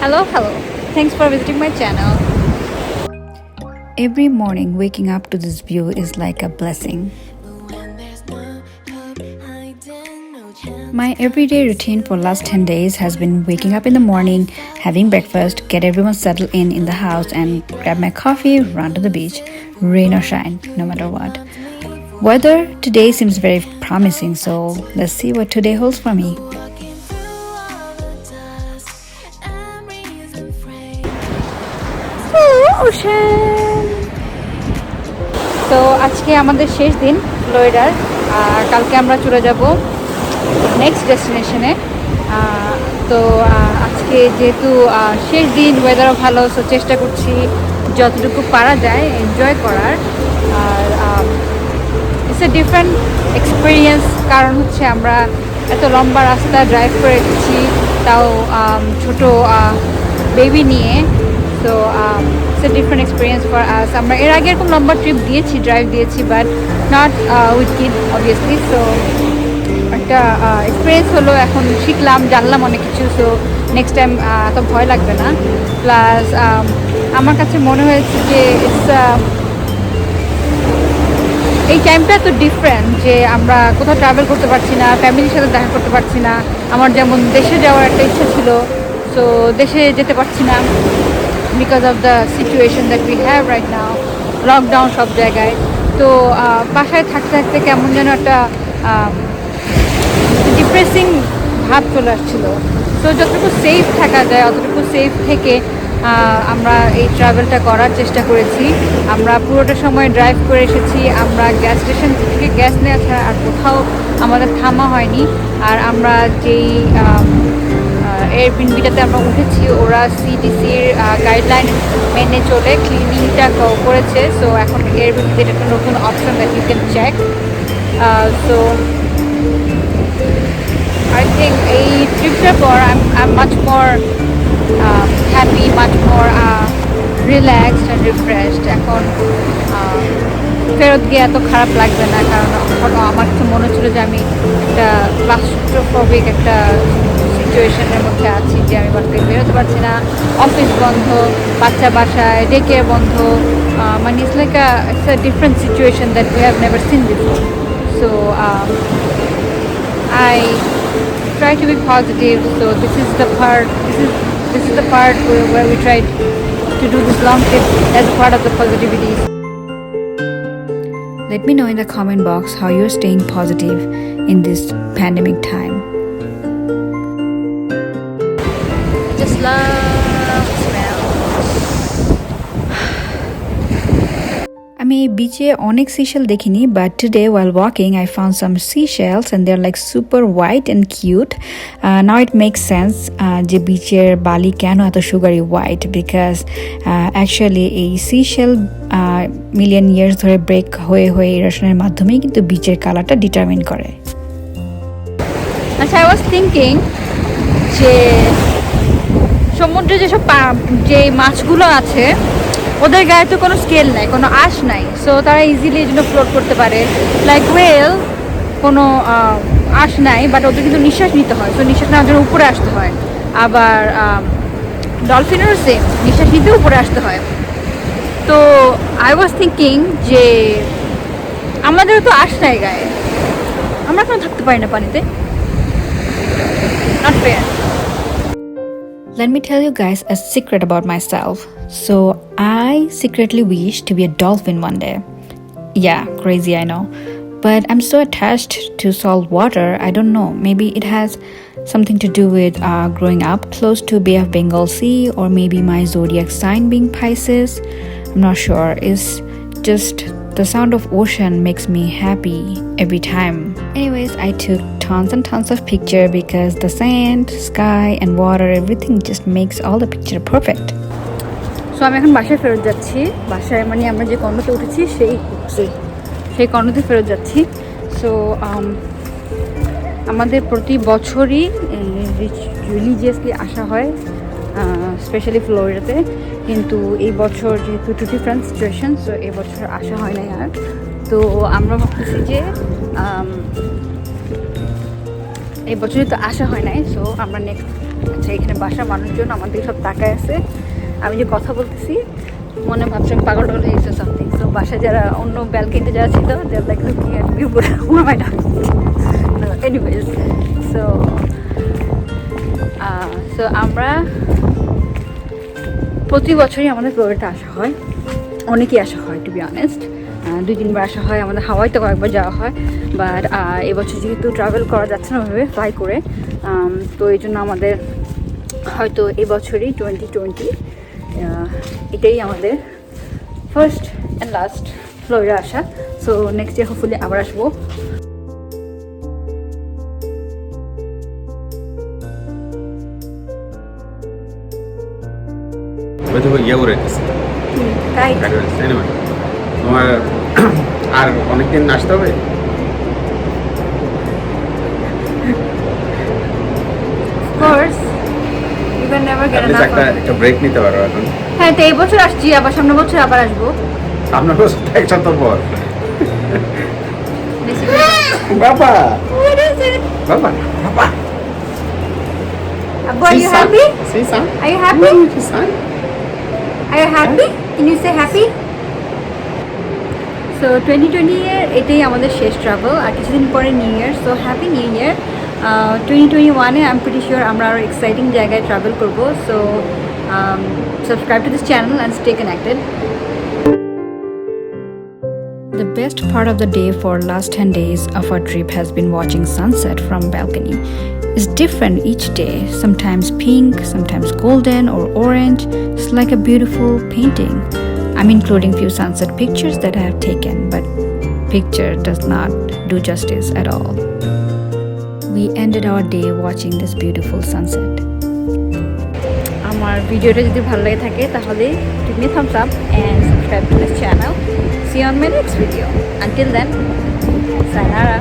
Hello. Thanks for visiting my channel. Every morning, waking up to this view is like a blessing. My everyday routine for last 10 days has been waking up in the morning, having breakfast, get everyone settled in the house and grab my coffee, run to the beach, rain or shine, no matter what. Weather today seems very promising, so let's see what today holds for me. তো আজকে আমাদের শেষ দিন ফ্লোরিডার, আর কালকে আমরা চলে যাব নেক্সট ডেস্টিনেশনে। তো আজকে যেহেতু শেষ দিন, ওয়েদারও ভালো, সো চেষ্টা করছি যতটুকু পারা যায় এনজয় করার। আর ইটস এ ডিফারেন্ট এক্সপিরিয়েন্স, কারণ হচ্ছে আমরা এত লম্বা রাস্তা ড্রাইভ করে এসেছি, তাও ছোট বেবি নিয়ে। So it's a different experience for us. আমরা এর আগে এরকম লম্বা ট্রিপ দিয়েছি, ড্রাইভ দিয়েছি, but not with kid obviously. So একটা এক্সপিরিয়েন্স হলো, এখন শিখলাম, জানলাম অনেক কিছু। সো নেক্সট টাইম এত ভয় লাগবে না। প্লাস আমার কাছে মনে হয়েছে যে ইটস এই টাইমটা এত ডিফারেন্ট যে আমরা কোথাও ট্রাভেল করতে পারছি না, ফ্যামিলির সাথে দেখা করতে পারছি না। আমার যেমন দেশে যাওয়ার একটা ইচ্ছা ছিল, সো দেশে যেতে পারছি না because of the situation that we have right now, lockdown সব জায়গায়। তো বাসায় থাকতে থাকতে কেমন যেন একটা ডিপ্রেসিং ভাব চলে আসছিলো। তো যতটুকু সেফ থাকা যায় অতটুকু সেফ থেকে আমরা এই ট্রাভেলটা করার চেষ্টা করেছি। আমরা পুরোটা সময় ড্রাইভ করে এসেছি। আমরা গ্যাস স্টেশন থেকে গ্যাস নেওয়া ছাড়া আর কোথাও আমাদের থামা হয়নি। আর আমরা যেই এয়ারবিএনবিটাতে আমরা উঠেছি, ওরা সিডিসির গাইডলাইন মেনে চলে ক্লিনিংটা করেছে। সো এখন এয়ারবিএনবিতে একটা নতুন option that you can check. So I think এই ট্রিপটার পর I'm much more happy, much more relaxed and refreshed. এখন ফেরত গিয়ে এত খারাপ লাগবে না, কারণ আমার কাছে মনে হচ্ছিল যে আমি একটা ক্লাস্ট্রোফোবিক একটা সিচুয়েশনের মধ্যে আছি, যে আমি বাসা থেকে বেরোতে পারছি না, অফিস বন্ধ, বাচ্চা বাসায়, ডে কেয়ার বন্ধ। মানে it's like it's a different situation that we have never seen before. So I try to be positive. So this is the part where we try to do this long trip as part of the positivity. Let me know in the comment box how you're staying positive in this pandemic time. Just love the smell. আমি বিচে অনেক Seychelles দেখিনি, but today while walking I found some seashells and they're like super white and cute. Now it makes sense যে বিচের বালি কেন এত sugary white, because actually এই সিশেল মিলিয়ন ইয়ার্স ধরে ব্রেক হয়ে ইরোশনের মাধ্যমেই কিন্তু বিচের কালারটা ডিটারমিন করে। আচ্ছা, I was thinking যে সমুদ্রে যেসব যে মাছগুলো আছে ওদের গায়ে তো কোনো স্কেল নাই, কোনো আঁশ নাই। সো তারা ইজিলি এই জন্য ফ্লোট করতে পারে। লাইক ওয়েল কোনো আঁশ নাই, বাট ওদের কিন্তু নিঃশ্বাস নিতে হয়। সো নিঃশ্বাস নেওয়ার জন্য উপরে আসতে হয়। আবার ডলফিনেরও সেম, নিঃশ্বাস নিতে উপরে আসতে হয়। তো আই ওয়াজ থিঙ্কিং যে আমাদেরও তো আঁশ নাই গায়ে, আমরা কেন থাকতে পারি না পানিতে? Not fair. Let me tell you guys a secret about myself. So I secretly wish to be a dolphin one day. Yeah, crazy, I know. But I'm so attached to salt water. I don't know. Maybe it has something to do with growing up close to Bay of Bengal Sea, or maybe my zodiac sign being Pisces. I'm not sure. It's just the sound of ocean makes me happy every time. Anyways, I took tons and tons of picture because the sand, sky and water, everything just makes all the picture perfect. So আমি এখন বাসায় ফেরত যাচ্ছি। বাসায় মানে আমরা যে কর্ণতে উঠেছি সেই কর্ণতে ফেরত যাচ্ছি। সো আমাদের প্রতি বছরই রিলিজিয়াসলি আসা হয়, স্পেশালি ফ্লোরিডাতে। কিন্তু এই বছর যেহেতু টু ডিফারেন্ট সিচুয়েশন, সো এই বছর আসা হয় নাই আর। তো আমরা ভাবতেছি যে এই বছরই তো আসা হয় নাই, সো আমরা নেক্সট আচ্ছা, এখানে বাসার মানুষজন আমাদের সব তাকায় আছে। আমি যে কথা বলতেছি মনে ভাবছি আমি পাগল টাগল হয়ে গেছে সামথিং। সো বাসায় যারা অন্য ব্যালকনিতে যারা ছিল যারা like looking at me, anyways, so আমরা প্রতি বছরই আমাদের ফ্লোরিডাতে আসা হয়, অনেকেই আসা হয় টু বি অনেস্ট। 2-3 বার আসা হয়, আমাদের হাওয়াইতে কয়েকবার যাওয়া হয়। বাট এবছর যেহেতু ট্রাভেল করা যাচ্ছে না ওইভাবে ফ্লাই করে, তো এই জন্য আমাদের হয়তো এবছরই 2020 এটাই আমাদের ফার্স্ট অ্যান্ড লাস্ট ফ্লোরিডা আসা। সো নেক্সট ইয়ার হোপফুলি আবার আসবো। ইয়ে করে দিচ্ছি তাই তোমার আর অনেকদিন আসতে হবে। Course you can never get enough. একটা ব্রেক নিতে পারো এখন। হ্যাঁ, তো এই বছর আসছি, আবার সামনের বছর আবার আসবো। আপনার এক সপ্তাহ পর। বাবা What is it? বাবা বাবা Abbu, are you happy? See son? Are you happy? Son? Are you happy? Can you say happy? So 2020 এর এটাই আমাদের শেষ ট্রাভেল, আর কিছুদিন পরে new year. So happy new year. 2021-এ আই এম প্রিটি শিওর আমরা আরও এক্সাইটিং জায়গায় ট্রাভেল করবো। So subscribe to this channel and stay connected. The best part of the day for last 10 days of our trip has been watching sunset from balcony. It's different each day, sometimes pink, sometimes golden or orange. It's like a beautiful painting. I'm including few sunset pictures that I have taken, but picture does not do justice at all. We ended our day watching this beautiful sunset. আমার ভিডিওটা যদি ভালো লাগে থাকে তাহলে give me a thumbs up and subscribe to this channel. See you on my next video. Until then, sayonara.